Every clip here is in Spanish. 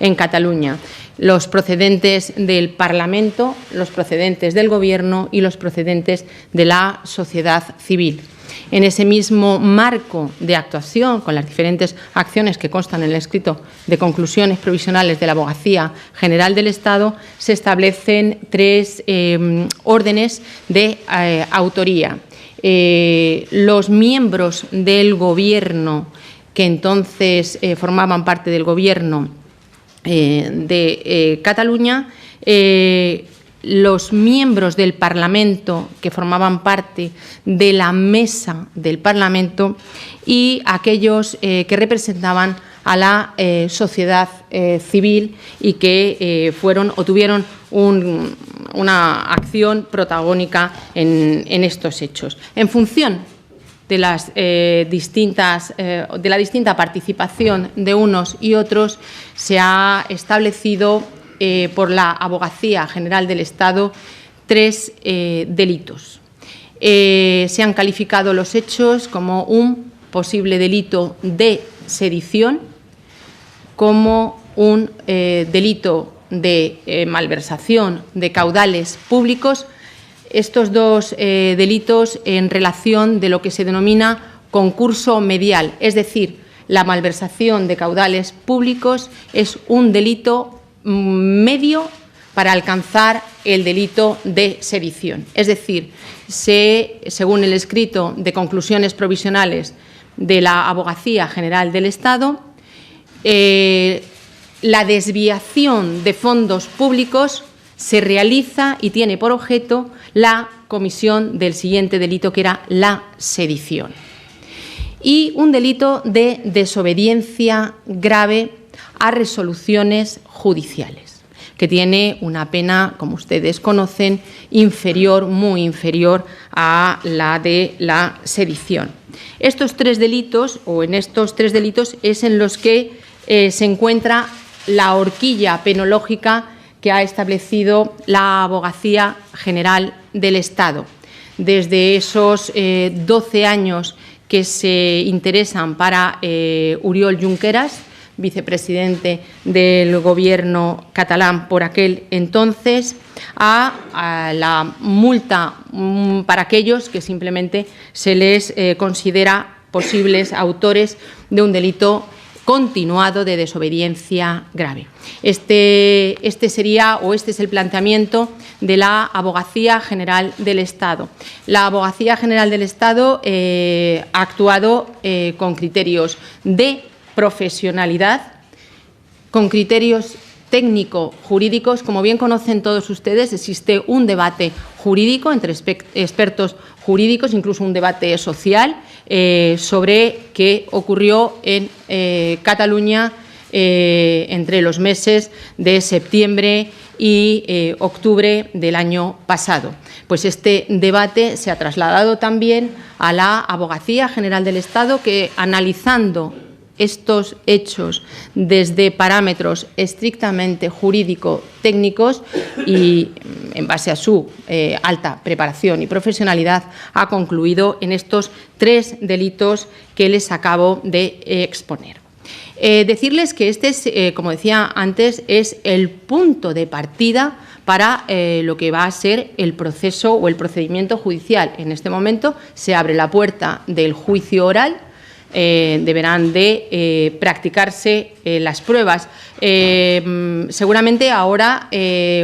en Cataluña: los procedentes del Parlamento, los procedentes del Gobierno y los procedentes de la sociedad civil. En ese mismo marco de actuación, con las diferentes acciones que constan en el escrito de conclusiones provisionales de la Abogacía General del Estado, se establecen tres órdenes de autoría. Los miembros del Gobierno, que entonces formaban parte del Gobierno de Cataluña, los miembros del Parlamento que formaban parte de la mesa del Parlamento y aquellos que representaban a la sociedad civil y que fueron o tuvieron una acción protagónica en estos hechos. En función de la distinta participación de unos y otros, se ha establecido por la Abogacía General del Estado tres delitos. Se han calificado los hechos como un posible delito de sedición, como un delito de malversación de caudales públicos. Estos dos delitos en relación de lo que se denomina concurso medial, es decir, la malversación de caudales públicos es un delito medio para alcanzar el delito de sedición. Es decir, según el escrito de conclusiones provisionales de la Abogacía General del Estado, la desviación de fondos públicos se realiza y tiene por objeto la comisión del siguiente delito, que era la sedición. Y un delito de desobediencia grave a resoluciones judiciales, que tiene una pena, como ustedes conocen, inferior, muy inferior a la de la sedición. Estos tres delitos, o en estos tres delitos, es en los que se encuentra la horquilla penológica que ha establecido la Abogacía General del Estado. Desde esos 12 años que se interesan para Oriol Junqueras, vicepresidente del Gobierno catalán por aquel entonces, a la multa para aquellos que simplemente se les considera posibles autores de un delito continuado de desobediencia grave. Este sería, o este es el planteamiento de la Abogacía General del Estado. La Abogacía General del Estado ha actuado con criterios de profesionalidad, con criterios técnico-jurídicos. Como bien conocen todos ustedes, existe un debate jurídico entre expertos jurídicos, incluso un debate social sobre qué ocurrió en Cataluña entre los meses de septiembre y octubre del año pasado. Pues este debate se ha trasladado también a la Abogacía General del Estado, que, analizando estos hechos desde parámetros estrictamente jurídico-técnicos y en base a su alta preparación y profesionalidad, ha concluido en estos tres delitos que les acabo de exponer. Decirles que este es, como decía antes, es el punto de partida para lo que va a ser el proceso o el procedimiento judicial. En este momento se abre la puerta del juicio oral. Deberán de practicarse las pruebas. Seguramente ahora,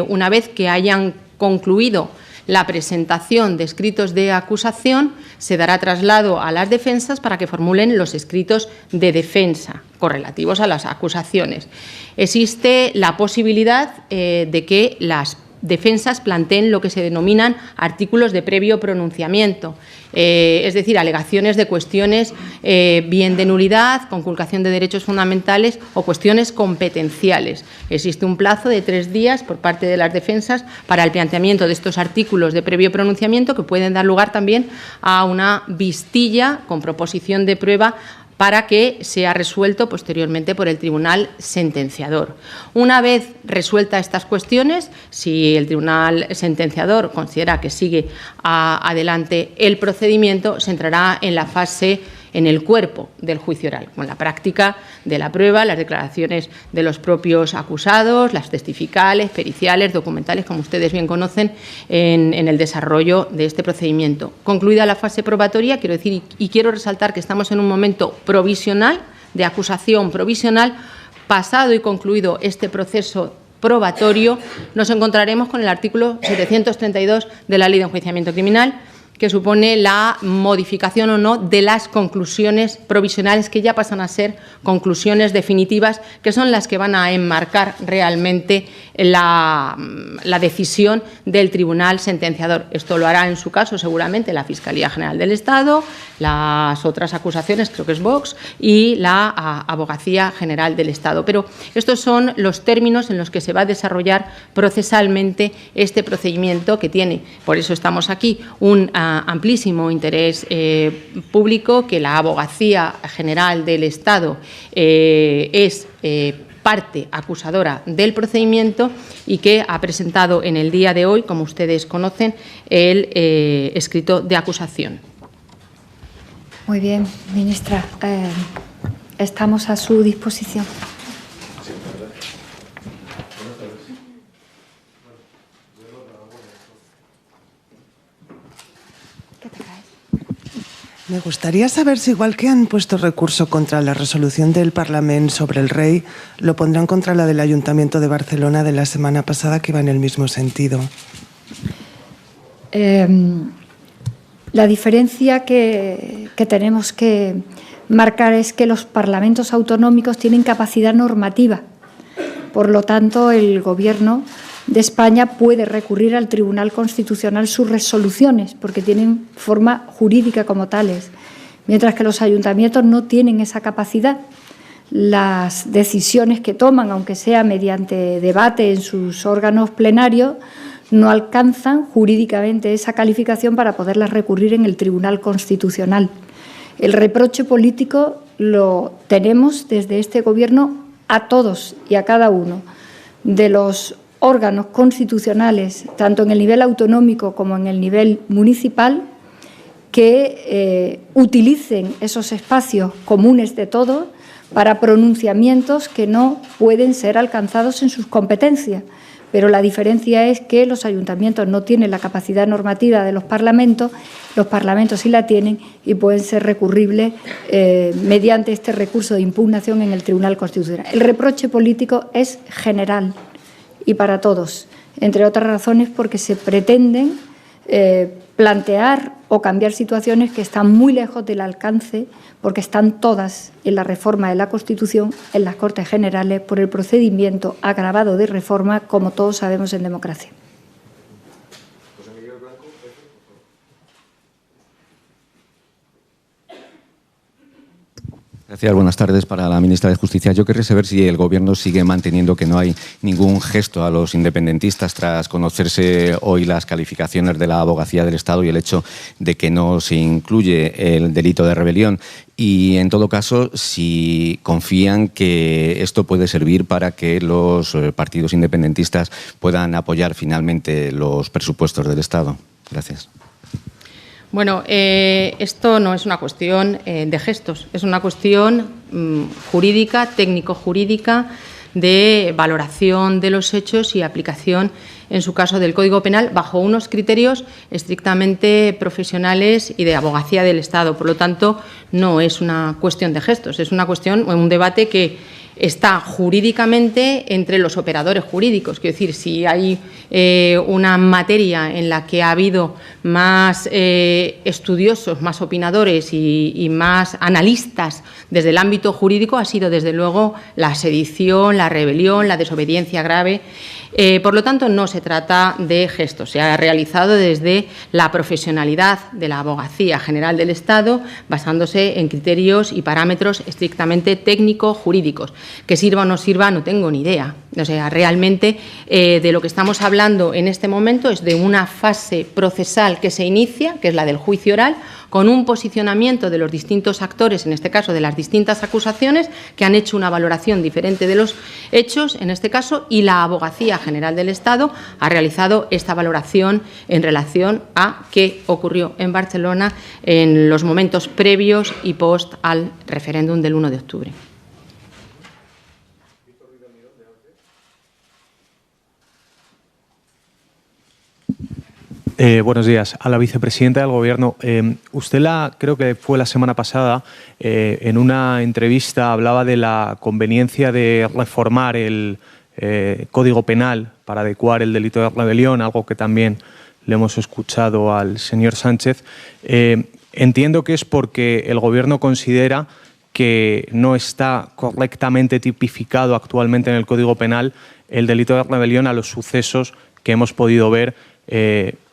una vez que hayan concluido la presentación de escritos de acusación, se dará traslado a las defensas para que formulen los escritos de defensa correlativos a las acusaciones. Existe la posibilidad de que las defensas planteen lo que se denominan artículos de previo pronunciamiento, es decir, alegaciones de cuestiones bien de nulidad, conculcación de derechos fundamentales o cuestiones competenciales. Existe un plazo de 3 días por parte de las defensas para el planteamiento de estos artículos de previo pronunciamiento, que pueden dar lugar también a una vistilla con proposición de prueba para que sea resuelto posteriormente por el tribunal sentenciador. Una vez resueltas estas cuestiones, si el tribunal sentenciador considera que sigue adelante el procedimiento, se entrará en la fase en el cuerpo del juicio oral, con la práctica de la prueba, las declaraciones de los propios acusados, las testificales, periciales, documentales, como ustedes bien conocen, en el desarrollo de este procedimiento. Concluida la fase probatoria, quiero decir, y quiero resaltar que estamos en un momento provisional, de acusación provisional. Pasado y concluido este proceso probatorio, nos encontraremos con el artículo 732 de la Ley de Enjuiciamiento Criminal, que supone la modificación o no de las conclusiones provisionales, que ya pasan a ser conclusiones definitivas, que son las que van a enmarcar realmente la decisión del tribunal sentenciador. Esto lo hará, en su caso, seguramente la Fiscalía General del Estado, las otras acusaciones, creo que es Vox, y la Abogacía General del Estado. Pero estos son los términos en los que se va a desarrollar procesalmente este procedimiento, que tiene, por eso estamos aquí, un amplísimo interés público, que la Abogacía General del Estado es parte acusadora del procedimiento y que ha presentado en el día de hoy, como ustedes conocen, el escrito de acusación. Muy bien, ministra. Estamos a su disposición. Me gustaría saber si, igual que han puesto recurso contra la resolución del Parlamento sobre el Rey, lo pondrán contra la del Ayuntamiento de Barcelona de la semana pasada, que iba en el mismo sentido. La diferencia que tenemos que marcar es que los parlamentos autonómicos tienen capacidad normativa. Por lo tanto, el Gobierno de España puede recurrir al Tribunal Constitucional sus resoluciones, porque tienen forma jurídica como tales, mientras que los ayuntamientos no tienen esa capacidad. Las decisiones que toman, aunque sea mediante debate en sus órganos plenarios, no alcanzan jurídicamente esa calificación para poderlas recurrir en el Tribunal Constitucional. El reproche político lo tenemos desde este Gobierno a todos y a cada uno de los órganos constitucionales, tanto en el nivel autonómico como en el nivel municipal, que utilicen esos espacios comunes de todos para pronunciamientos que no pueden ser alcanzados en sus competencias. Pero la diferencia es que los ayuntamientos no tienen la capacidad normativa de los parlamentos sí la tienen y pueden ser recurribles mediante este recurso de impugnación en el Tribunal Constitucional. El reproche político es general y para todos, entre otras razones porque se pretenden plantear o cambiar situaciones que están muy lejos del alcance, porque están todas en la reforma de la Constitución, en las Cortes Generales, por el procedimiento agravado de reforma, como todos sabemos en democracia. Gracias, buenas tardes. Para la ministra de Justicia, yo querría saber si el Gobierno sigue manteniendo que no hay ningún gesto a los independentistas tras conocerse hoy las calificaciones de la Abogacía del Estado y el hecho de que no se incluye el delito de rebelión. Y, en todo caso, si confían que esto puede servir para que los partidos independentistas puedan apoyar finalmente los presupuestos del Estado. Gracias. Bueno, esto no es una cuestión de gestos, es una cuestión jurídica, técnico-jurídica, de valoración de los hechos y aplicación, en su caso, del Código Penal, bajo unos criterios estrictamente profesionales y de abogacía del Estado. Por lo tanto, no es una cuestión de gestos, es una cuestión, un debate que está jurídicamente entre los operadores jurídicos. Quiero decir, si hay una materia en la que ha habido más estudiosos, más opinadores y más analistas desde el ámbito jurídico, ha sido, desde luego, la sedición, la rebelión, la desobediencia grave. Por lo tanto, no se trata de gestos. Se ha realizado desde la profesionalidad de la Abogacía General del Estado, basándose en criterios y parámetros estrictamente técnico-jurídicos. Que sirva o no sirva, no tengo ni idea. O sea, realmente de lo que estamos hablando en este momento es de una fase procesal que se inicia, que es la del juicio oral, con un posicionamiento de los distintos actores, en este caso de las distintas acusaciones, que han hecho una valoración diferente de los hechos, en este caso, y la Abogacía General del Estado ha realizado esta valoración en relación a qué ocurrió en Barcelona en los momentos previos y post al referéndum del 1 de octubre. Buenos días. A la vicepresidenta del Gobierno. Usted, creo que fue la semana pasada, en una entrevista hablaba de la conveniencia de reformar el Código Penal para adecuar el delito de rebelión, algo que también le hemos escuchado al señor Sánchez. Entiendo que es porque el Gobierno considera que no está correctamente tipificado actualmente en el Código Penal el delito de rebelión a los sucesos que hemos podido ver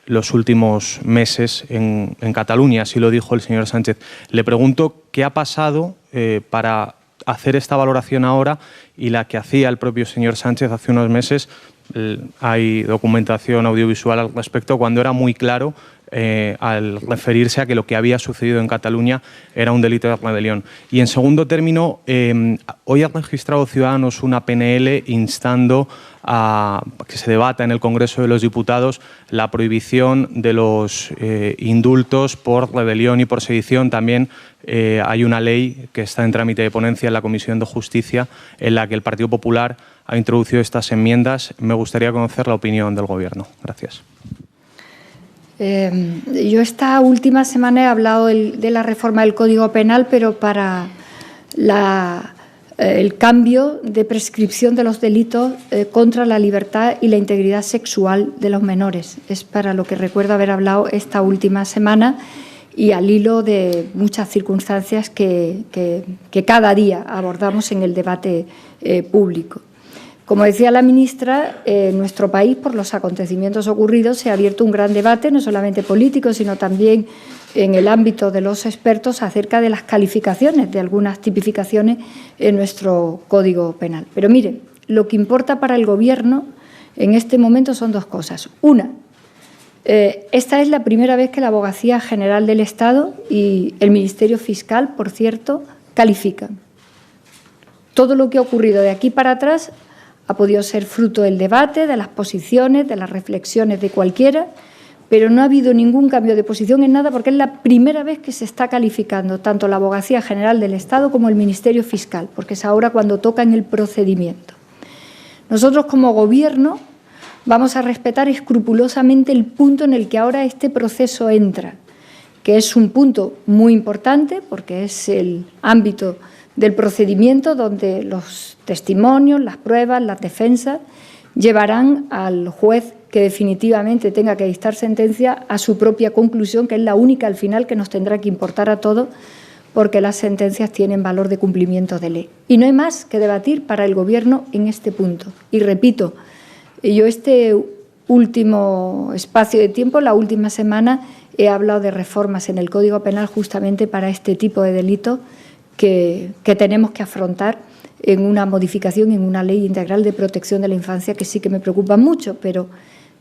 los últimos meses en Cataluña, así lo dijo el señor Sánchez. Le pregunto qué ha pasado para hacer esta valoración ahora y la que hacía el propio señor Sánchez hace unos meses. Hay documentación audiovisual al respecto, cuando era muy claro al referirse a que lo que había sucedido en Cataluña era un delito de rebelión. Y en segundo término, hoy ha registrado Ciudadanos una PNL instando a que se debata en el Congreso de los Diputados la prohibición de los indultos por rebelión y por sedición. También hay una ley que está en trámite de ponencia en la Comisión de Justicia en la que el Partido Popular ha introducido estas enmiendas. Me gustaría conocer la opinión del Gobierno. Gracias. Yo esta última semana he hablado de la reforma del Código Penal, pero para el cambio de prescripción de los delitos contra la libertad y la integridad sexual de los menores. Es para lo que recuerdo haber hablado esta última semana y al hilo de muchas circunstancias que cada día abordamos en el debate público. Como decía la ministra, en nuestro país, por los acontecimientos ocurridos, se ha abierto un gran debate, no solamente político, sino también en el ámbito de los expertos acerca de las calificaciones de algunas tipificaciones en nuestro Código Penal. Pero mire, lo que importa para el Gobierno en este momento son dos cosas. Una, esta es la primera vez que la Abogacía General del Estado y el Ministerio Fiscal, por cierto, califican. Todo lo que ha ocurrido de aquí para atrás ha podido ser fruto del debate, de las posiciones, de las reflexiones de cualquiera, pero no ha habido ningún cambio de posición en nada porque es la primera vez que se está calificando tanto la Abogacía General del Estado como el Ministerio Fiscal, porque es ahora cuando toca en el procedimiento. Nosotros, como Gobierno, vamos a respetar escrupulosamente el punto en el que ahora este proceso entra, que es un punto muy importante porque es el ámbito del procedimiento donde los testimonios, las pruebas, las defensas llevarán al juez que definitivamente tenga que dictar sentencia a su propia conclusión, que es la única al final que nos tendrá que importar a todos, porque las sentencias tienen valor de cumplimiento de ley. Y no hay más que debatir para el Gobierno en este punto. Y repito, yo este último espacio de tiempo, la última semana, he hablado de reformas en el Código Penal justamente para este tipo de delitos que tenemos que afrontar en una modificación, en una ley integral de protección de la infancia, que sí que me preocupa mucho, pero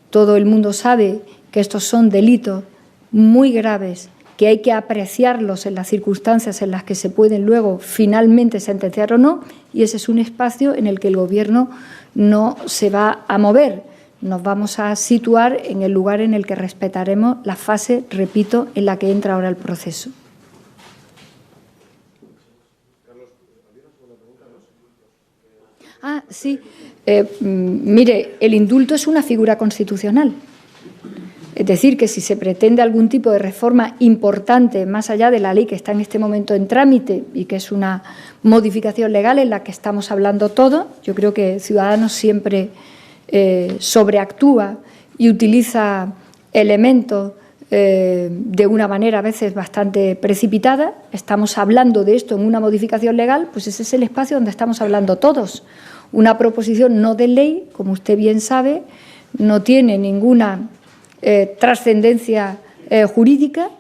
todo el mundo sabe que estos son delitos muy graves, que hay que apreciarlos en las circunstancias en las que se pueden luego finalmente sentenciar o no, y ese es un espacio en el que el Gobierno no se va a mover. Nos vamos a situar en el lugar en el que respetaremos la fase, repito, en la que entra ahora el proceso. Sí. Mire, el indulto es una figura constitucional. Es decir, que si se pretende algún tipo de reforma importante, más allá de la ley que está en este momento en trámite y que es una modificación legal en la que estamos hablando todos, yo creo que Ciudadanos siempre sobreactúa y utiliza elementos de una manera a veces bastante precipitada. Estamos hablando de esto en una modificación legal, pues ese es el espacio donde estamos hablando todos. Una proposición no de ley, como usted bien sabe, no tiene ninguna trascendencia jurídica.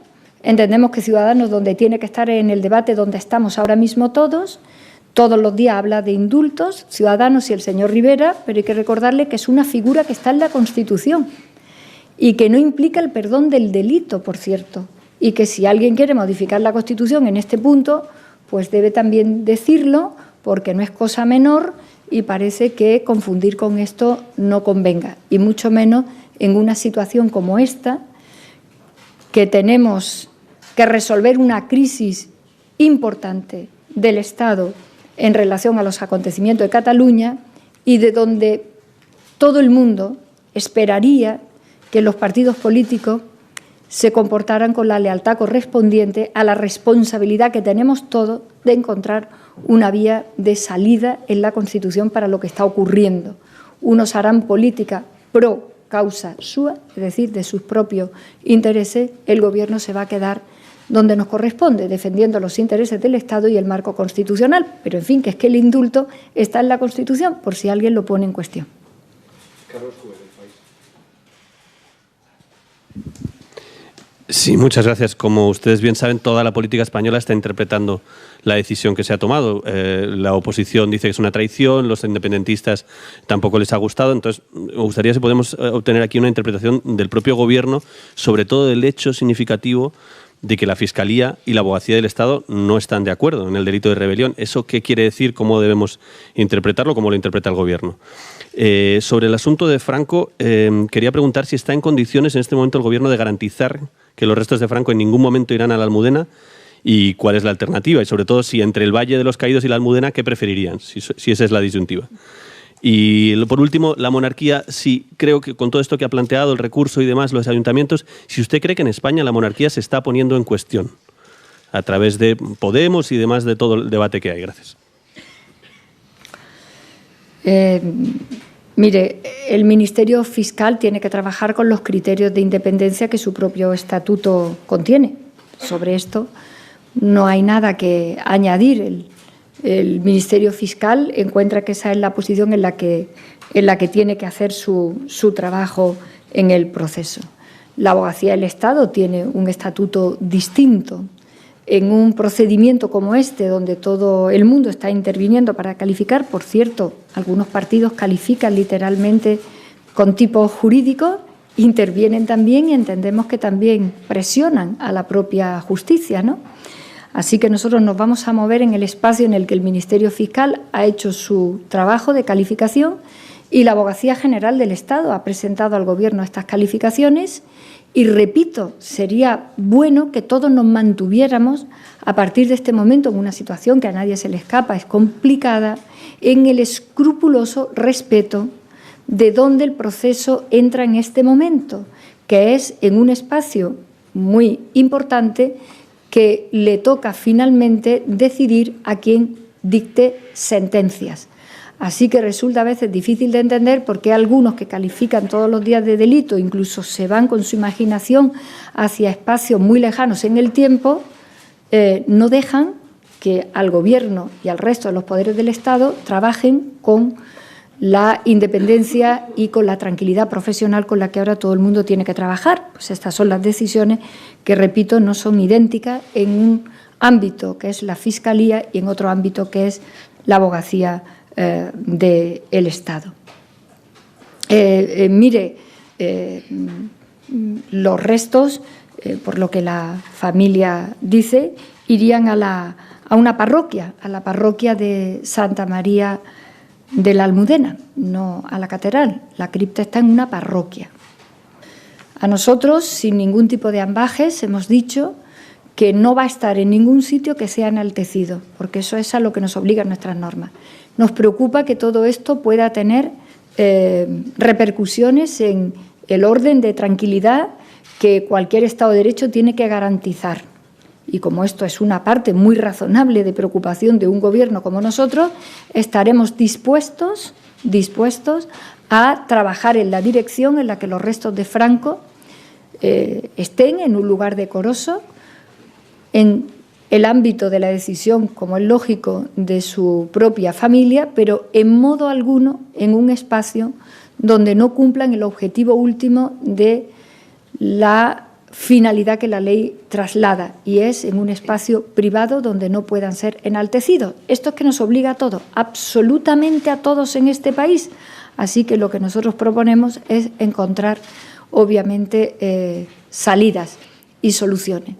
Entendemos que Ciudadanos, donde tiene que estar en el debate donde estamos ahora mismo todos, todos los días habla de indultos, Ciudadanos y el señor Rivera, pero hay que recordarle que es una figura que está en la Constitución y que no implica el perdón del delito, por cierto, y que si alguien quiere modificar la Constitución en este punto, pues debe también decirlo, porque no es cosa menor y parece que confundir con esto no convenga, y mucho menos en una situación como esta, que tenemos que resolver una crisis importante del Estado en relación a los acontecimientos de Cataluña y de donde todo el mundo esperaría que los partidos políticos se comportaran con la lealtad correspondiente a la responsabilidad que tenemos todos de encontrar una vía de salida en la Constitución para lo que está ocurriendo. Unos harán política pro causa sua, es decir, de sus propios intereses, el Gobierno se va a quedar donde nos corresponde, defendiendo los intereses del Estado y el marco constitucional. Pero, en fin, que es que el indulto está en la Constitución, por si alguien lo pone en cuestión. Carlos Juez, del País. Sí, muchas gracias. Como ustedes bien saben, toda la política española está interpretando la decisión que se ha tomado. La oposición dice que es una traición, los independentistas tampoco les ha gustado. Entonces, me gustaría si podemos obtener aquí una interpretación del propio Gobierno, sobre todo del hecho significativo de que la Fiscalía y la Abogacía del Estado no están de acuerdo en el delito de rebelión. ¿Eso qué quiere decir? ¿Cómo debemos interpretarlo? ¿Cómo lo interpreta el Gobierno? Sobre el asunto de Franco, quería preguntar si está en condiciones en este momento el Gobierno de garantizar que los restos de Franco en ningún momento irán a la Almudena y cuál es la alternativa. Y sobre todo, si entre el Valle de los Caídos y la Almudena, ¿qué preferirían? Si esa es la disyuntiva. Y por último, la monarquía, sí, creo que con todo esto que ha planteado, el recurso y demás, los ayuntamientos, si usted cree que en España la monarquía se está poniendo en cuestión a través de Podemos y demás de todo el debate que hay. Gracias. Mire, el Ministerio Fiscal tiene que trabajar con los criterios de independencia que su propio estatuto contiene. Sobre esto no hay nada que añadir. El Ministerio Fiscal encuentra que esa es la posición en la que tiene que hacer su trabajo en el proceso. La Abogacía del Estado tiene un estatuto distinto. En un procedimiento como este, donde todo el mundo está interviniendo para calificar, por cierto, algunos partidos califican literalmente con tipos jurídicos, intervienen también y entendemos que también presionan a la propia justicia, ¿no? Así que nosotros nos vamos a mover en el espacio en el que el Ministerio Fiscal ha hecho su trabajo de calificación y la Abogacía General del Estado ha presentado al Gobierno estas calificaciones y, repito, sería bueno que todos nos mantuviéramos a partir de este momento en una situación que a nadie se le escapa, es complicada, en el escrupuloso respeto de dónde el proceso entra en este momento, que es en un espacio muy importante que le toca finalmente decidir a quién dicte sentencias. Así que resulta a veces difícil de entender por qué algunos que califican todos los días de delito, incluso se van con su imaginación hacia espacios muy lejanos en el tiempo, no dejan que al Gobierno y al resto de los poderes del Estado trabajen con la independencia y con la tranquilidad profesional con la que ahora todo el mundo tiene que trabajar. Pues estas son las decisiones que, repito, no son idénticas en un ámbito que es la Fiscalía y en otro ámbito que es la Abogacía del Estado. Mire, los restos, por lo que la familia dice, irían a una parroquia, a la parroquia de Santa María de la Almudena, no a la catedral. La cripta está en una parroquia. A nosotros, sin ningún tipo de ambajes, hemos dicho que no va a estar en ningún sitio que sea enaltecido, porque eso es a lo que nos obligan nuestras normas. Nos preocupa que todo esto pueda tener repercusiones en el orden de tranquilidad que cualquier Estado de Derecho tiene que garantizar. Y como esto es una parte muy razonable de preocupación de un Gobierno como nosotros, estaremos dispuestos a trabajar en la dirección en la que los restos de Franco estén en un lugar decoroso, en el ámbito de la decisión, como es lógico, de su propia familia, pero en modo alguno en un espacio donde no cumplan el objetivo último de la finalidad que la ley traslada, y es en un espacio privado donde no puedan ser enaltecidos. Esto es que nos obliga a todos, absolutamente a todos en este país. Así que lo que nosotros proponemos es encontrar, obviamente, salidas y soluciones,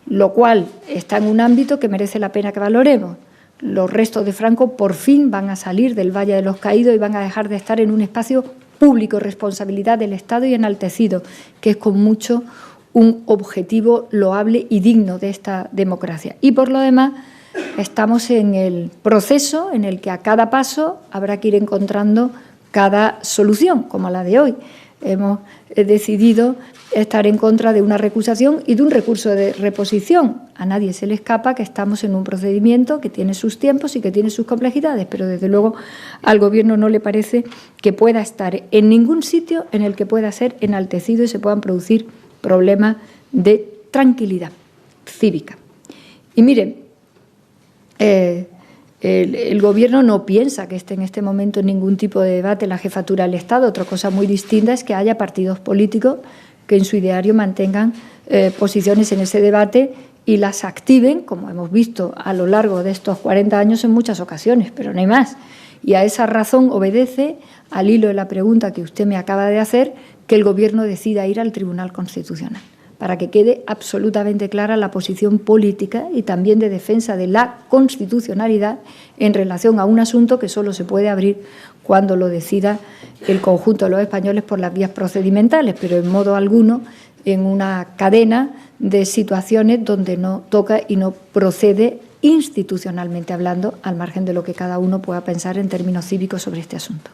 lo cual está en un ámbito que merece la pena que valoremos. Los restos de Franco por fin van a salir del Valle de los Caídos y van a dejar de estar en un espacio público, responsabilidad del Estado y enaltecido, que es con mucho un objetivo loable y digno de esta democracia. Y por lo demás, estamos en el proceso en el que a cada paso habrá que ir encontrando cada solución, como la de hoy. Hemos decidido estar en contra de una recusación y de un recurso de reposición. A nadie se le escapa que estamos en un procedimiento que tiene sus tiempos y que tiene sus complejidades, pero desde luego al Gobierno no le parece que pueda estar en ningún sitio en el que pueda ser enaltecido y se puedan producir problemas de tranquilidad cívica. Y miren, el Gobierno no piensa que esté en este momento en ningún tipo de debate en la jefatura del Estado. Otra cosa muy distinta es que haya partidos políticos que en su ideario mantengan posiciones en ese debate y las activen, como hemos visto a lo largo de estos 40 años en muchas ocasiones, pero no hay más. Y a esa razón obedece, al hilo de la pregunta que usted me acaba de hacer, que el Gobierno decida ir al Tribunal Constitucional, para que quede absolutamente clara la posición política y también de defensa de la constitucionalidad en relación a un asunto que solo se puede abrir cuando lo decida el conjunto de los españoles por las vías procedimentales, pero en modo alguno en una cadena de situaciones donde no toca y no procede institucionalmente hablando, al margen de lo que cada uno pueda pensar en términos cívicos sobre este asunto.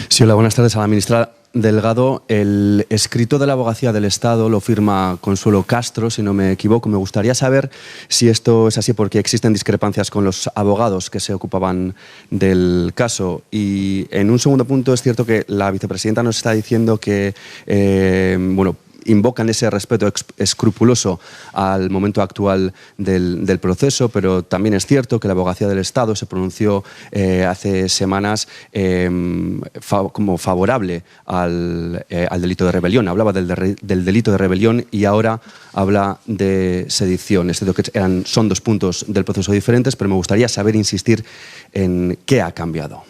Sí, hola, buenas tardes a la ministra Delgado. El escrito de la Abogacía del Estado lo firma Consuelo Castro, si no me equivoco. Me gustaría saber si esto es así, porque existen discrepancias con los abogados que se ocupaban del caso. Y en un segundo punto, es cierto que la vicepresidenta nos está diciendo que, invocan ese respeto escrupuloso al momento actual del proceso, pero también es cierto que la Abogacía del Estado se pronunció hace semanas como favorable al delito de rebelión. Hablaba del delito de rebelión y ahora habla de sedición. Es cierto que son dos puntos del proceso diferentes, pero me gustaría saber, insistir en qué ha cambiado.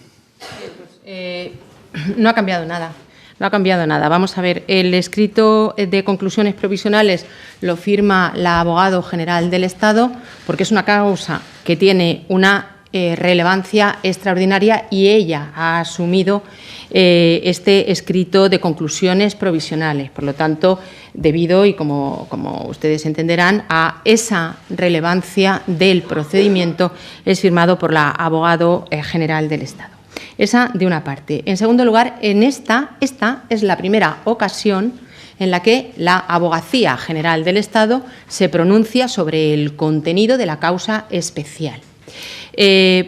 No ha cambiado nada. No ha cambiado nada. Vamos a ver, el escrito de conclusiones provisionales lo firma la abogado general del Estado porque es una causa que tiene una relevancia extraordinaria y ella ha asumido este escrito de conclusiones provisionales. Por lo tanto, debido, y como ustedes entenderán, a esa relevancia del procedimiento, es firmado por la abogado general del Estado. Esa de una parte. En segundo lugar, esta es la primera ocasión en la que la Abogacía General del Estado se pronuncia sobre el contenido de la causa especial.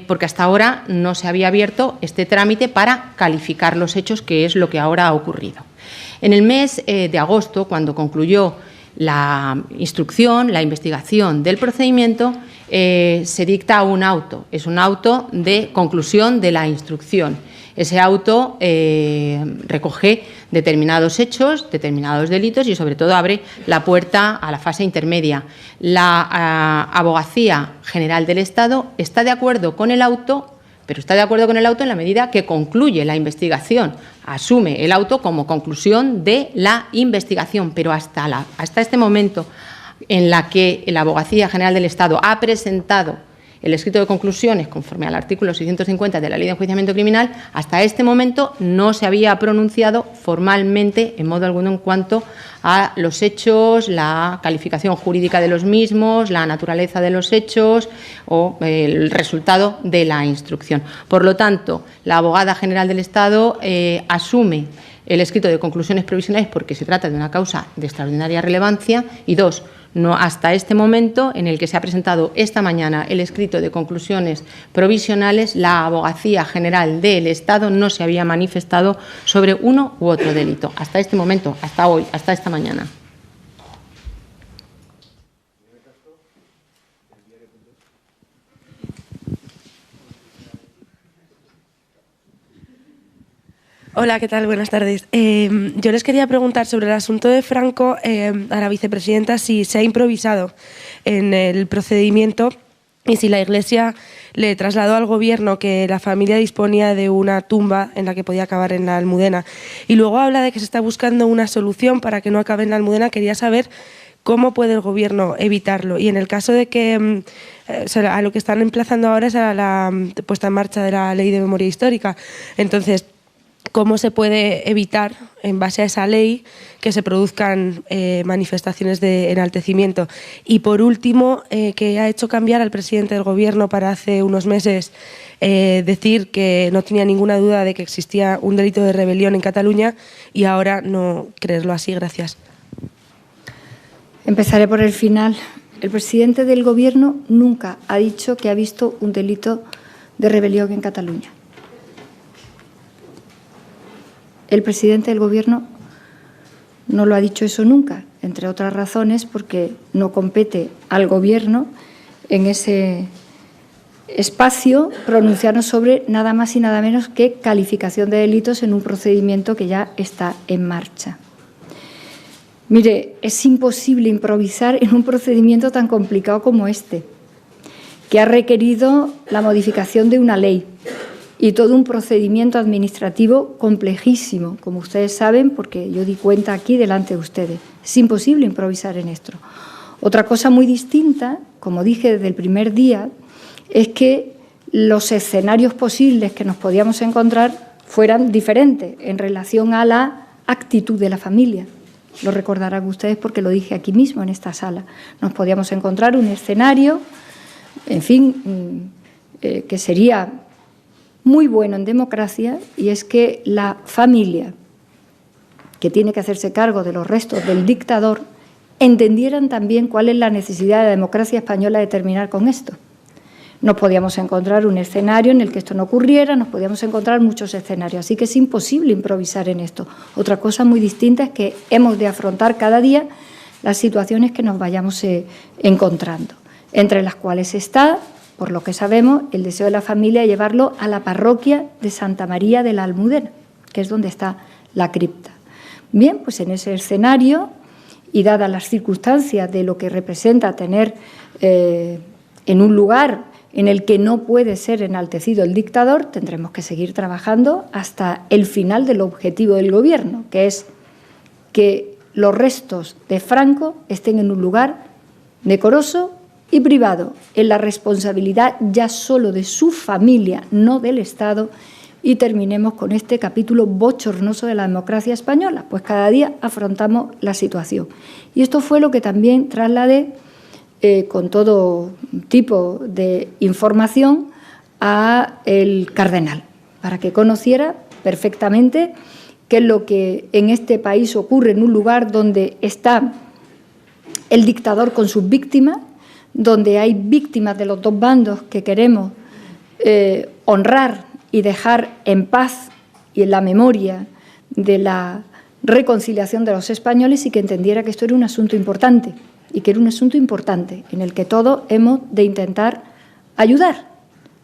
Porque hasta ahora no se había abierto este trámite para calificar los hechos, que es lo que ahora ha ocurrido. En el mes de agosto, cuando concluyó la instrucción, la investigación del procedimiento, se dicta un auto. Es un auto de conclusión de la instrucción. Ese auto recoge determinados hechos, determinados delitos y, sobre todo, abre la puerta a la fase intermedia. La Abogacía General del Estado está de acuerdo con el auto, pero está de acuerdo con el auto en la medida que concluye la investigación. Asume el auto como conclusión de la investigación, pero hasta este momento en la que la Abogacía General del Estado ha presentado el escrito de conclusiones conforme al artículo 650 de la Ley de Enjuiciamiento Criminal, hasta este momento no se había pronunciado formalmente en modo alguno en cuanto a los hechos, la calificación jurídica de los mismos, la naturaleza de los hechos o el resultado de la instrucción. Por lo tanto, la Abogada General del Estado asume el escrito de conclusiones provisionales porque se trata de una causa de extraordinaria relevancia y dos, no hasta este momento en el que se ha presentado esta mañana el escrito de conclusiones provisionales, la Abogacía General del Estado no se había manifestado sobre uno u otro delito. Hasta este momento, hasta hoy, hasta esta mañana. Hola, ¿qué tal? Buenas tardes. Yo les quería preguntar sobre el asunto de Franco a la vicepresidenta si se ha improvisado en el procedimiento y si la Iglesia le trasladó al Gobierno que la familia disponía de una tumba en la que podía acabar en la Almudena. Y luego habla de que se está buscando una solución para que no acabe en la Almudena. Quería saber cómo puede el Gobierno evitarlo. Y en el caso de que a lo que están emplazando ahora es a la puesta en marcha de la Ley de Memoria Histórica. Entonces, ¿cómo se puede evitar, en base a esa ley, que se produzcan manifestaciones de enaltecimiento? Y por último, que ha hecho cambiar al presidente del Gobierno para hace unos meses decir que no tenía ninguna duda de que existía un delito de rebelión en Cataluña y ahora no creerlo así. Gracias. Empezaré por el final. El presidente del Gobierno nunca ha dicho que ha visto un delito de rebelión en Cataluña. El presidente del Gobierno no lo ha dicho eso nunca, entre otras razones porque no compete al Gobierno en ese espacio pronunciarnos sobre nada más y nada menos que calificación de delitos en un procedimiento que ya está en marcha. Mire, es imposible improvisar en un procedimiento tan complicado como este, que ha requerido la modificación de una ley y todo un procedimiento administrativo complejísimo, como ustedes saben, porque yo di cuenta aquí delante de ustedes. Es imposible improvisar en esto. Otra cosa muy distinta, como dije desde el primer día, es que los escenarios posibles que nos podíamos encontrar fueran diferentes en relación a la actitud de la familia. Lo recordarán ustedes porque lo dije aquí mismo en esta sala. Nos podíamos encontrar un escenario, en fin, que sería muy bueno en democracia, y es que la familia, que tiene que hacerse cargo de los restos del dictador, entendieran también cuál es la necesidad de la democracia española de terminar con esto. Nos podíamos encontrar un escenario en el que esto no ocurriera, nos podíamos encontrar muchos escenarios, así que es imposible improvisar en esto. Otra cosa muy distinta es que hemos de afrontar cada día las situaciones que nos vayamos encontrando, entre las cuales está, por lo que sabemos, el deseo de la familia de llevarlo a la parroquia de Santa María de la Almudena, que es donde está la cripta. Bien, pues en ese escenario, y dadas las circunstancias de lo que representa tener en un lugar en el que no puede ser enaltecido el dictador, tendremos que seguir trabajando hasta el final del objetivo del Gobierno, que es que los restos de Franco estén en un lugar decoroso y privado, en la responsabilidad ya solo de su familia, no del Estado, y terminemos con este capítulo bochornoso de la democracia española, pues cada día afrontamos la situación. Y esto fue lo que también trasladé con todo tipo de información a el cardenal, para que conociera perfectamente qué es lo que en este país ocurre en un lugar donde está el dictador con sus víctimas, donde hay víctimas de los dos bandos que queremos honrar y dejar en paz y en la memoria de la reconciliación de los españoles, y que entendiera que esto era un asunto importante, y que era un asunto importante en el que todos hemos de intentar ayudar.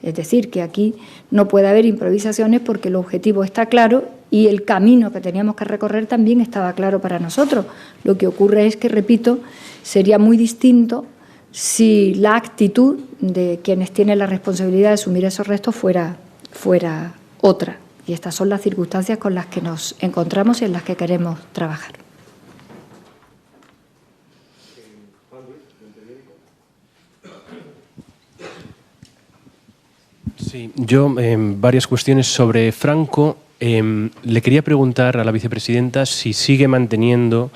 Es decir, que aquí no puede haber improvisaciones porque el objetivo está claro y el camino que teníamos que recorrer también estaba claro para nosotros. Lo que ocurre es que, repito, sería muy distinto si la actitud de quienes tienen la responsabilidad de asumir esos restos fuera otra. Y estas son las circunstancias con las que nos encontramos y en las que queremos trabajar. Sí, yo varias cuestiones sobre Franco. Le quería preguntar a la vicepresidenta si sigue manteniendo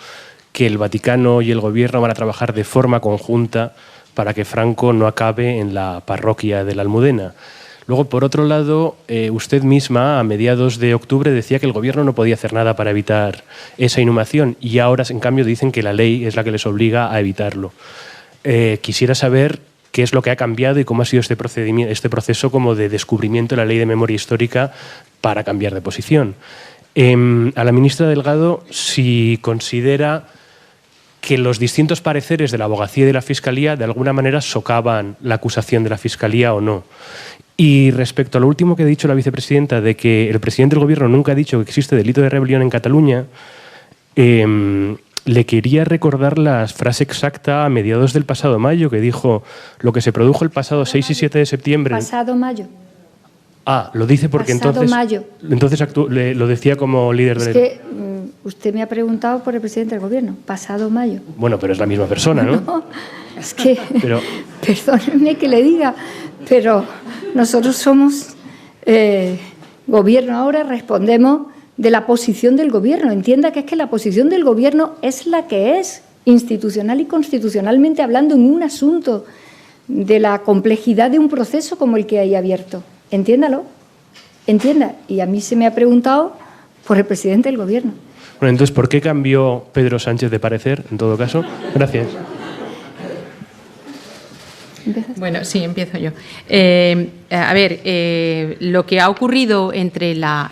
que el Vaticano y el Gobierno van a trabajar de forma conjunta para que Franco no acabe en la parroquia de la Almudena. Luego, por otro lado, usted misma, a mediados de octubre, decía que el Gobierno no podía hacer nada para evitar esa inhumación, y ahora, en cambio, dicen que la ley es la que les obliga a evitarlo. Quisiera saber qué es lo que ha cambiado y cómo ha sido este proceso como de descubrimiento de la Ley de Memoria Histórica para cambiar de posición. A la ministra Delgado, si considera que los distintos pareceres de la abogacía y de la Fiscalía de alguna manera socavan la acusación de la Fiscalía o no. Y respecto a lo último que ha dicho la vicepresidenta, de que el presidente del Gobierno nunca ha dicho que existe delito de rebelión en Cataluña, le quería recordar la frase exacta a mediados del pasado mayo, que dijo: lo que se produjo el pasado 6 y 7 de septiembre... Pasado mayo. Ah, lo dice porque Pasado entonces... mayo. Entonces lo decía como líder Es del... que usted me ha preguntado por el presidente del Gobierno. Pasado mayo. Bueno, pero es la misma persona, ¿no? No, es que... Pero... Perdónenme que le diga, pero nosotros somos Gobierno ahora, respondemos de la posición del Gobierno. Entienda que es que la posición del Gobierno es la que es, institucional y constitucionalmente hablando, en un asunto de la complejidad de un proceso como el que hay abierto. Entiéndalo, entienda. Y a mí se me ha preguntado por el presidente del Gobierno. Bueno, entonces, ¿por qué cambió Pedro Sánchez de parecer, en todo caso? Gracias. Bueno, sí, empiezo yo. Lo que ha ocurrido entre la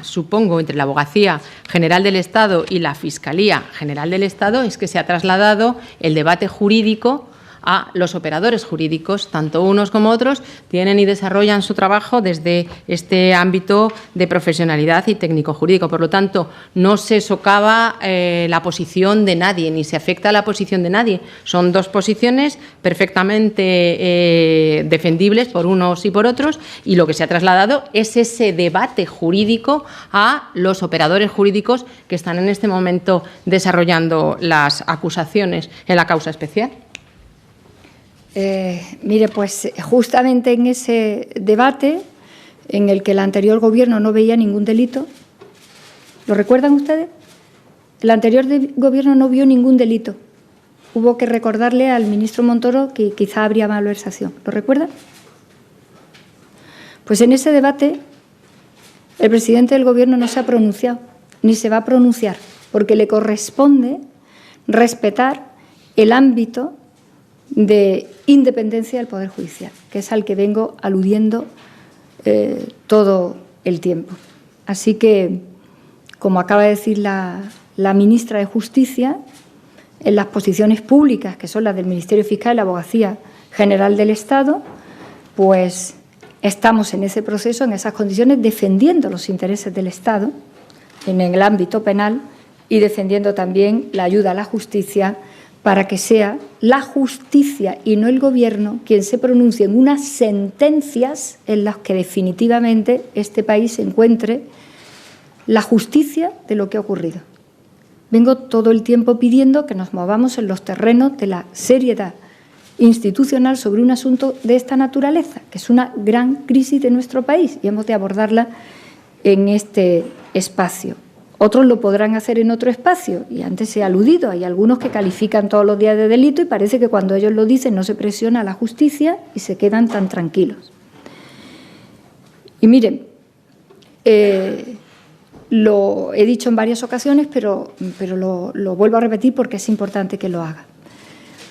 Abogacía General del Estado y la Fiscalía General del Estado es que se ha trasladado el debate jurídico a los operadores jurídicos. Tanto unos como otros tienen y desarrollan su trabajo desde este ámbito de profesionalidad y técnico-jurídico. Por lo tanto, no se socava la posición de nadie, ni se afecta a la posición de nadie. Son dos posiciones perfectamente defendibles por unos y por otros, y lo que se ha trasladado es ese debate jurídico a los operadores jurídicos que están en este momento desarrollando las acusaciones en la causa especial. Mire, pues justamente en ese debate en el que el anterior Gobierno no veía ningún delito, ¿lo recuerdan ustedes? El anterior Gobierno no vio ningún delito. Hubo que recordarle al ministro Montoro que quizá habría malversación. ¿Lo recuerdan? Pues en ese debate el presidente del Gobierno no se ha pronunciado, ni se va a pronunciar, porque le corresponde respetar el ámbito de independencia del Poder Judicial, que es al que vengo aludiendo todo el tiempo. Así que, como acaba de decir la ministra de Justicia, en las posiciones públicas, que son las del Ministerio Fiscal y la Abogacía General del Estado, pues estamos en ese proceso, en esas condiciones, defendiendo los intereses del Estado en el ámbito penal y defendiendo también la ayuda a la justicia, para que sea la justicia y no el Gobierno quien se pronuncie en unas sentencias en las que definitivamente este país encuentre la justicia de lo que ha ocurrido. Vengo todo el tiempo pidiendo que nos movamos en los terrenos de la seriedad institucional sobre un asunto de esta naturaleza, que es una gran crisis de nuestro país, y hemos de abordarla en este espacio. Otros lo podrán hacer en otro espacio, y antes se ha aludido, hay algunos que califican todos los días de delito y parece que cuando ellos lo dicen no se presiona a la justicia y se quedan tan tranquilos. Y miren, lo he dicho en varias ocasiones, pero lo vuelvo a repetir porque es importante que lo haga.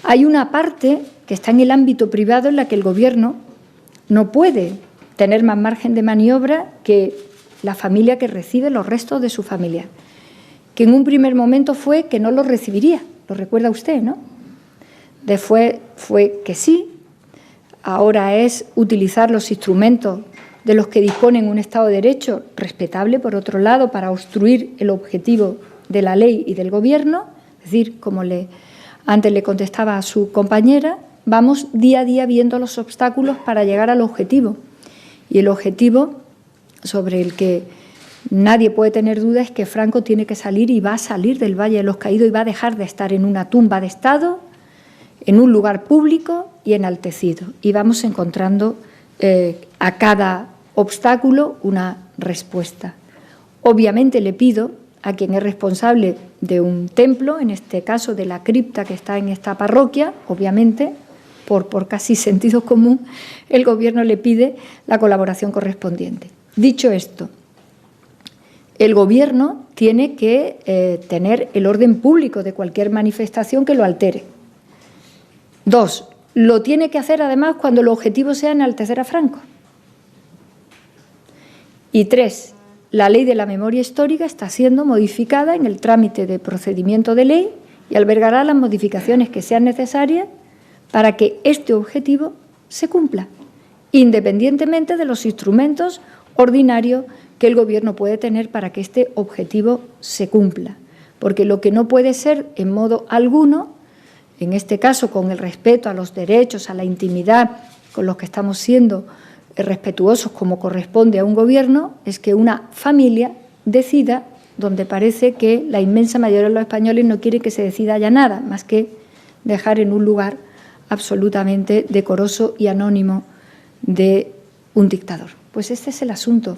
Hay una parte que está en el ámbito privado en la que el Gobierno no puede tener más margen de maniobra que la familia que recibe los restos de su familia, que en un primer momento fue que no los recibiría, lo recuerda usted, ¿no? Después fue que sí, ahora es utilizar los instrumentos de los que disponen un Estado de Derecho, respetable por otro lado, para obstruir el objetivo de la ley y del Gobierno, es decir, como antes le contestaba a su compañera, vamos día a día viendo los obstáculos para llegar al objetivo, y el objetivo sobre el que nadie puede tener duda es que Franco tiene que salir y va a salir del Valle de los Caídos y va a dejar de estar en una tumba de Estado, en un lugar público y enaltecido. Y vamos encontrando a cada obstáculo una respuesta. Obviamente le pido a quien es responsable de un templo, en este caso de la cripta que está en esta parroquia, obviamente, por casi sentido común, el Gobierno le pide la colaboración correspondiente. Dicho esto, el Gobierno tiene que tener el orden público de cualquier manifestación que lo altere. 2, lo tiene que hacer además cuando el objetivo sea enaltecer a Franco. Y 3, la ley de la memoria histórica está siendo modificada en el trámite de procedimiento de ley y albergará las modificaciones que sean necesarias para que este objetivo se cumpla. independientemente de los instrumentos ordinarios que el Gobierno puede tener para que este objetivo se cumpla. Porque lo que no puede ser en modo alguno, en este caso con el respeto a los derechos, a la intimidad, con los que estamos siendo respetuosos como corresponde a un Gobierno, es que una familia decida donde parece que la inmensa mayoría de los españoles no quiere que se decida ya nada, más que dejar en un lugar absolutamente decoroso y anónimo de un dictador. Pues este es el asunto,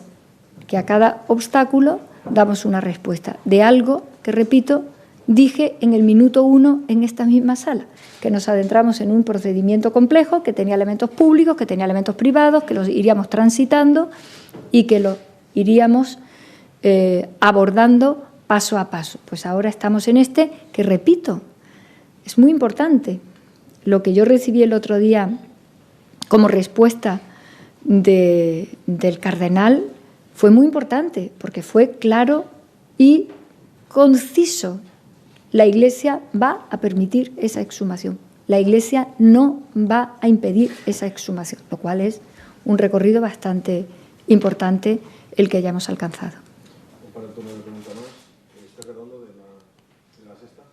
que a cada obstáculo damos una respuesta de algo que, repito, dije en el minuto 1 en esta misma sala, que nos adentramos en un procedimiento complejo que tenía elementos públicos, que tenía elementos privados, que los iríamos transitando y que lo iríamos abordando paso a paso. Pues ahora estamos en este que, repito, es muy importante. Lo que yo recibí el otro día como respuesta del cardenal fue muy importante, porque fue claro y conciso. La Iglesia va a permitir esa exhumación. La Iglesia no va a impedir esa exhumación, lo cual es un recorrido bastante importante el que hayamos alcanzado. Para el turno de pregunta más, este redondo de la sexta.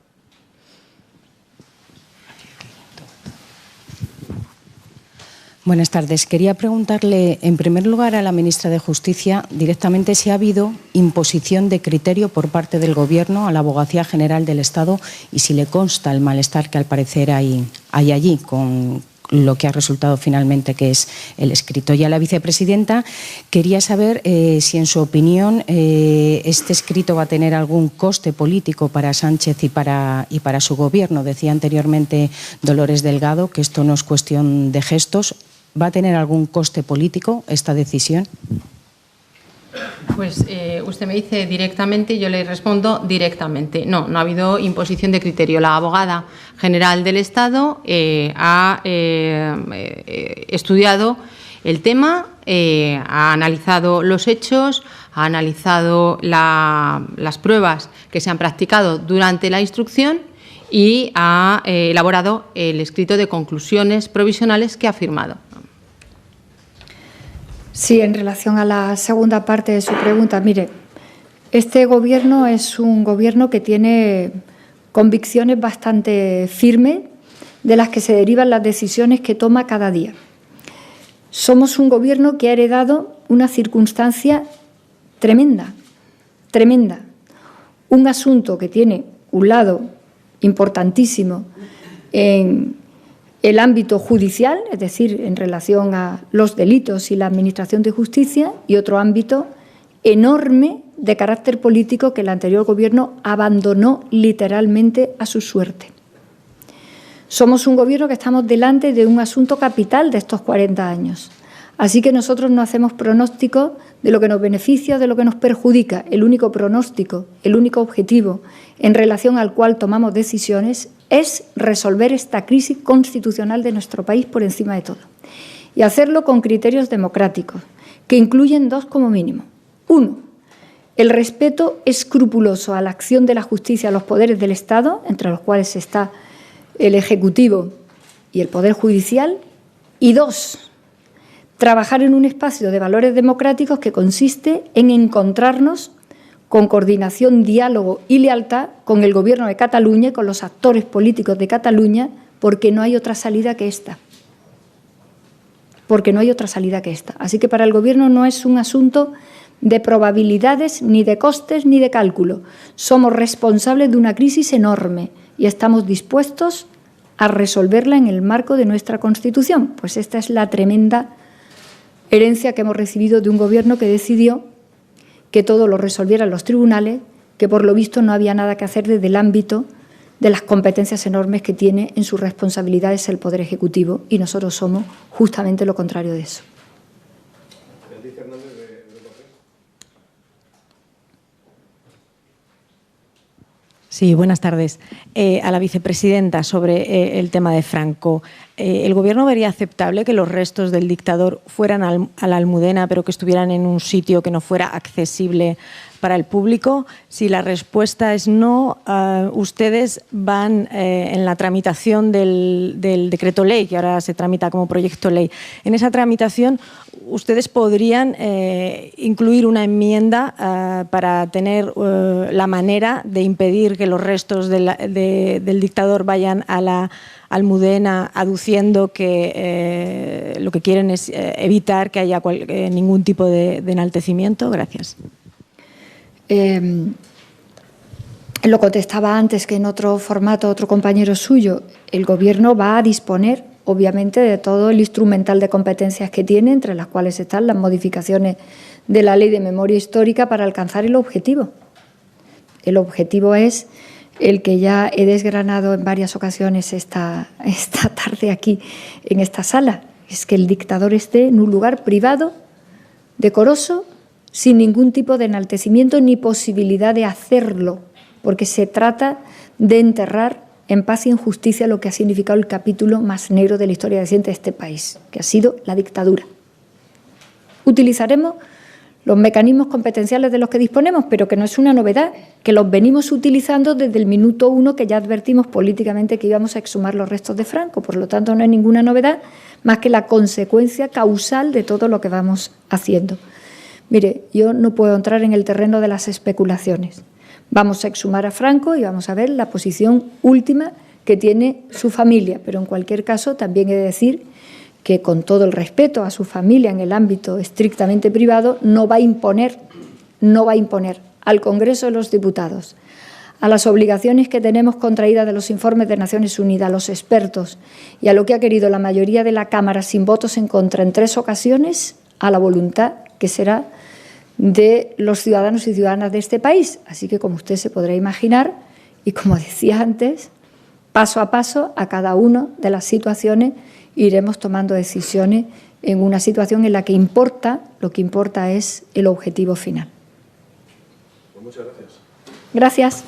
Buenas tardes. Quería preguntarle, en primer lugar, a la ministra de Justicia directamente si ha habido imposición de criterio por parte del Gobierno a la Abogacía General del Estado y si le consta el malestar que al parecer hay allí con lo que ha resultado finalmente que es el escrito. Y a la vicepresidenta quería saber si, en su opinión, este escrito va a tener algún coste político para Sánchez y para su Gobierno. Decía anteriormente Dolores Delgado que esto no es cuestión de gestos. ¿Va a tener algún coste político esta decisión? Pues usted me dice directamente y yo le respondo directamente. No, no ha habido imposición de criterio. La abogada general del Estado ha estudiado el tema, ha analizado los hechos, ha analizado las pruebas que se han practicado durante la instrucción y ha elaborado el escrito de conclusiones provisionales que ha firmado. Sí, en relación a la segunda parte de su pregunta, mire, este Gobierno es un Gobierno que tiene convicciones bastante firmes de las que se derivan las decisiones que toma cada día. Somos un Gobierno que ha heredado una circunstancia tremenda, tremenda. Un asunto que tiene un lado importantísimo en el ámbito judicial, es decir, en relación a los delitos y la administración de justicia, y otro ámbito enorme de carácter político que el anterior Gobierno abandonó literalmente a su suerte. Somos un Gobierno que estamos delante de un asunto capital de estos 40 años. Así que nosotros no hacemos pronóstico de lo que nos beneficia o de lo que nos perjudica. El único pronóstico, el único objetivo en relación al cual tomamos decisiones es resolver esta crisis constitucional de nuestro país por encima de todo. Y hacerlo con criterios democráticos, que incluyen dos como mínimo. Uno, el respeto escrupuloso a la acción de la justicia, a los poderes del Estado, entre los cuales está el Ejecutivo y el Poder Judicial. Y dos, trabajar en un espacio de valores democráticos que consiste en encontrarnos con coordinación, diálogo y lealtad con el Gobierno de Cataluña y con los actores políticos de Cataluña, porque no hay otra salida que esta. Porque no hay otra salida que esta. Así que para el Gobierno no es un asunto de probabilidades, ni de costes, ni de cálculo. Somos responsables de una crisis enorme y estamos dispuestos a resolverla en el marco de nuestra Constitución. Pues esta es la tremenda herencia que hemos recibido de un Gobierno que decidió que todo lo resolvieran los tribunales, que por lo visto no había nada que hacer desde el ámbito de las competencias enormes que tiene en sus responsabilidades el Poder Ejecutivo, y nosotros somos justamente lo contrario de eso. Sí, buenas tardes. A la vicepresidenta sobre el tema de Franco. ¿El Gobierno vería aceptable que los restos del dictador fueran a la Almudena, pero que estuvieran en un sitio que no fuera accesible para el público? Si la respuesta es no, ustedes van en la tramitación del decreto ley, que ahora se tramita como proyecto ley. En esa tramitación, ustedes podrían incluir una enmienda para tener la manera de impedir que los restos del dictador vayan a la Almudena, aduciendo que lo que quieren es evitar que haya ningún tipo de enaltecimiento. Gracias. Lo contestaba antes, que en otro formato otro compañero suyo. El Gobierno va a disponer, obviamente, de todo el instrumental de competencias que tiene, entre las cuales están las modificaciones de la Ley de Memoria Histórica, para alcanzar el objetivo. El objetivo es el que ya he desgranado en varias ocasiones esta tarde aquí en esta sala, es que el dictador esté en un lugar privado, decoroso, sin ningún tipo de enaltecimiento ni posibilidad de hacerlo, porque se trata de enterrar en paz y en justicia lo que ha significado el capítulo más negro de la historia reciente de este país, que ha sido la dictadura. Utilizaremos los mecanismos competenciales de los que disponemos, pero que no es una novedad, que los venimos utilizando desde el minuto 1, que ya advertimos políticamente que íbamos a exhumar los restos de Franco. Por lo tanto, no hay ninguna novedad más que la consecuencia causal de todo lo que vamos haciendo. Mire, yo no puedo entrar en el terreno de las especulaciones. Vamos a exhumar a Franco y vamos a ver la posición última que tiene su familia, pero en cualquier caso también he de decir que, con todo el respeto a su familia en el ámbito estrictamente privado, no va a imponer al Congreso de los Diputados, a las obligaciones que tenemos contraídas de los informes de Naciones Unidas, a los expertos y a lo que ha querido la mayoría de la Cámara sin votos en contra en 3 ocasiones, a la voluntad que será de los ciudadanos y ciudadanas de este país. Así que, como usted se podrá imaginar, y como decía antes, paso a paso, a cada una de las situaciones iremos tomando decisiones en una situación en la que lo que importa es el objetivo final. Pues muchas gracias. Gracias.